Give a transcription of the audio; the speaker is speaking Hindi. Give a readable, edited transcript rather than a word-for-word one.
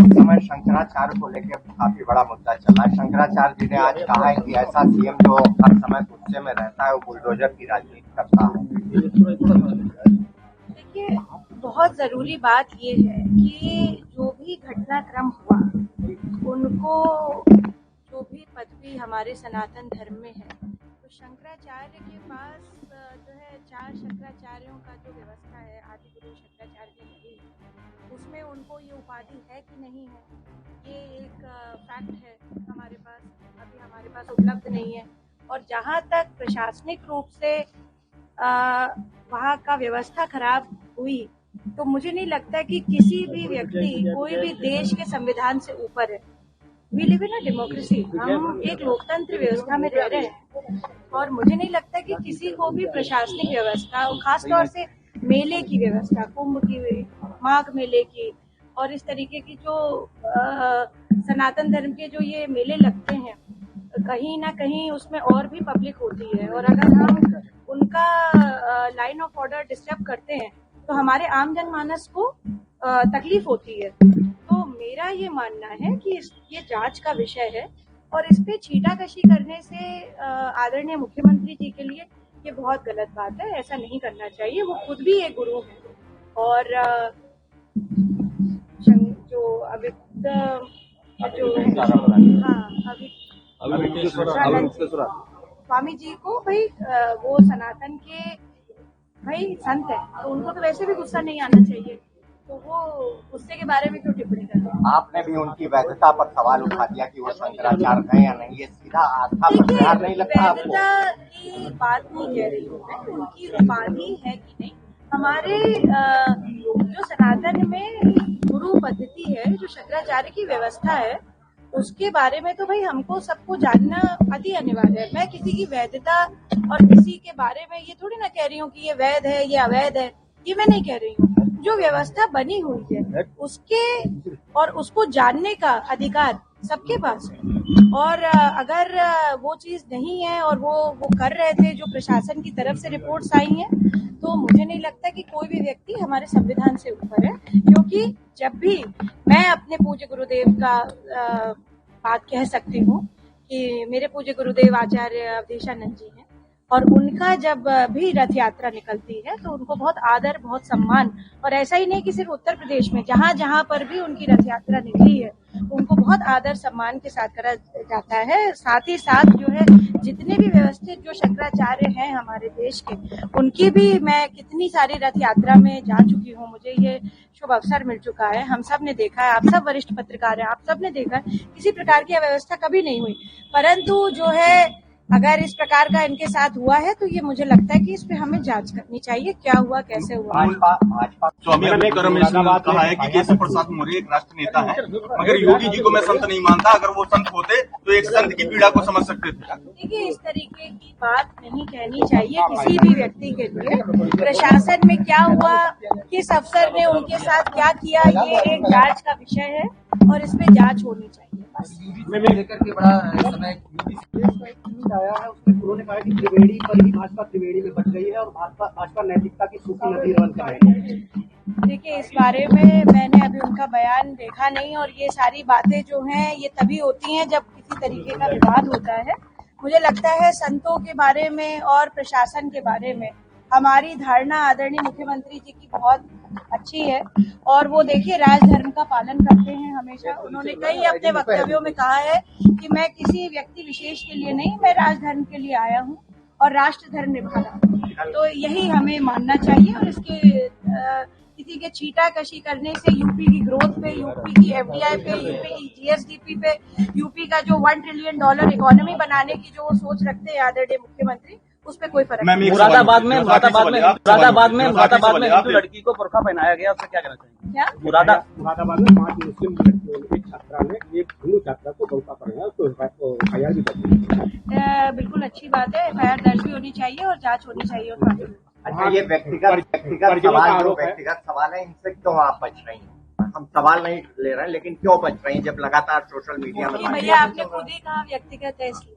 इस समय शंकराचार्य को लेकर काफी बड़ा मुद्दा चला है। शंकराचार्य जी ने आज कहा है कि ऐसा सीएम जो हर समय गुस्से में रहता है वो बुलडोजर की राजनीति करता है। देखिए, बहुत जरूरी बात ये है कि जो भी घटनाक्रम हुआ उनको जो भी पदवी हमारे सनातन धर्म में है, तो शंकराचार्य के पास जो है 4 शंकराचार्यों का जो व्यवस्था है, आदि गुरु शंकराचार्य की नदी, उसमें उनको ये उपाधि है कि नहीं है, ये एक फैक्ट है हमारे पास, अभी हमारे पास उपलब्ध नहीं है। और जहाँ तक प्रशासनिक रूप से वहाँ का व्यवस्था खराब हुई, तो मुझे नहीं लगता कि किसी भी व्यक्ति कोई भी देश के संविधान से ऊपर है। We live in a democracy, हम एक लोकतंत्र व्यवस्था में रह रहे हैं और मुझे नहीं लगता कि किसी को भी प्रशासनिक व्यवस्था, खासतौर से मेले की व्यवस्था, कुंभ की, माघ मेले की और इस तरीके की जो सनातन धर्म के जो ये मेले लगते हैं, कहीं ना कहीं उसमें और भी पब्लिक होती है और अगर हम उनका लाइन ऑफ ऑर्डर डिस्टर्ब करते हैं तो हमारे आम जनमानस को तकलीफ होती है। तो मेरा ये मानना है कि ये जांच का विषय है और इस पे छीटाकशी करने से आदरणीय मुख्यमंत्री जी के लिए ये बहुत गलत बात है, ऐसा नहीं करना चाहिए। वो खुद भी एक गुरु हैं और जो स्वामी जी को भाई वो सनातन के भाई संत है, तो उनको तो वैसे भी गुस्सा नहीं आना चाहिए, तो वो गुस्से के बारे में क्यों टिप्पणी कर रहे हैं? आपने भी उनकी वैधता पर सवाल उठा दिया कि वो शंकराचार्य है या नहीं, ये सीधा आस्था पर प्रहार नहीं लगता आपको? वैधता की बात नहीं कह रही हूँ मैं, उनकी उपाधि है कि नहीं। हमारे जो सनातन में गुरु पद्धति है, जो शंकराचार्य की व्यवस्था है, उसके बारे में तो भाई हमको सबको जानना अति अनिवार्य है। मैं किसी की वैधता और किसी के बारे में ये थोड़ी ना कह रही हूँ कि ये वैध है, ये अवैध है, ये मैं नहीं कह रही हूँ। जो व्यवस्था बनी हुई है उसके और उसको जानने का अधिकार सबके पास है और अगर वो चीज नहीं है और वो कर रहे थे जो प्रशासन की तरफ से रिपोर्ट्स आई हैं, तो मुझे नहीं लगता कि कोई भी व्यक्ति हमारे संविधान से ऊपर है। क्योंकि जब भी मैं अपने पूज्य गुरुदेव का बात कह सकती हूँ कि मेरे पूज्य गुरुदेव आचार्य अवधेशानंद जी हैं और उनका जब भी रथ यात्रा निकलती है तो उनको बहुत आदर, बहुत सम्मान, और ऐसा ही नहीं कि सिर्फ उत्तर प्रदेश में, जहाँ जहाँ पर भी उनकी रथ यात्रा निकली है उनको बहुत आदर सम्मान के साथ करा जाता है। साथ ही साथ जो है जितने भी व्यवस्थित जो शंकराचार्य हैं हमारे देश के, उनकी भी मैं कितनी सारी रथ यात्रा में जा चुकी हूँ, मुझे ये शुभ अवसर मिल चुका है। हम सब ने देखा है, आप सब वरिष्ठ पत्रकार हैं, आप सब ने देखा है, किसी प्रकार की अव्यवस्था कभी नहीं हुई। परंतु जो है अगर इस प्रकार का इनके साथ हुआ है तो ये मुझे लगता है कि इस पे हमें जांच करनी चाहिए, क्या हुआ, कैसे हुआ। स्वामी अभिकरम ने कहा है कि केशव प्रसाद मौर्य एक राष्ट्र नेता है, मगर योगी जी को मैं संत नहीं मानता। अगर वो संत होते तो एक संत की पीड़ा को समझ सकते थे। देखिए, इस तरीके की बात नहीं कहनी चाहिए किसी भी व्यक्ति के लिए। प्रशासन में क्या हुआ, किस अफसर ने उनके साथ क्या किया, ये एक जांच का विषय है और इस पे जांच होनी चाहिए। लेकर के बड़ा आया है, उसमें उन्होंने कहा कि त्रिवेणी पर ही भाजपा त्रिवेणी में बच गई है और भाजपा नैतिकता की सूखी नदी रन कर रही है। देखिए, इस बारे में मैंने अभी उनका बयान देखा नहीं और ये सारी बातें जो हैं ये तभी होती हैं जब किसी तरीके का विवाद होता है। मुझे लगता है संतों के बारे में और प्रशासन के बारे में हमारी धारणा आदरणीय मुख्यमंत्री जी की बहुत अच्छी है और वो देखिए राजधर्म का पालन करते हैं हमेशा। उन्होंने कई अपने वक्तव्यों में कहा है कि मैं किसी व्यक्ति विशेष के लिए नहीं, मैं राजधर्म के लिए आया हूँ और राष्ट्र धर्म निभा रहा हूँ। तो यही हमें मानना चाहिए और इसके किसी के छीटाकशी करने से यूपी की ग्रोथ पे, यूपी की एफडीआई पे, यूपी की जीएसडीपी पे, यूपी का जो $1 ट्रिलियन इकोनॉमी बनाने की जो सोच रखते हैं आदरणीय मुख्यमंत्री, उस पर कोई फर्क नहीं। मुरादाबाद में हिंदू लड़की को बुर्का पहनाया गया, उससे क्या कहना चाहिए? क्या मुरादाबाद में 5 मुस्लिम लड़कियों की छात्रा ने एक हिंदू छात्रा को बुर्का पहनाया, उसको एफआईआर भी दर्ज। बिल्कुल अच्छी बात है, एफआईआर दर्ज भी होनी चाहिए और जांच होनी चाहिए उस मामले में। अच्छा, ये व्यक्तिगत सवाल है, इनसे क्यों आप बच रही हैं? हम सवाल नहीं ले रहे हैं, लेकिन क्यों बच रही हैं जब लगातार सोशल मीडिया में? भैया आपने खुद ही कहा व्यक्तिगत है इसलिए।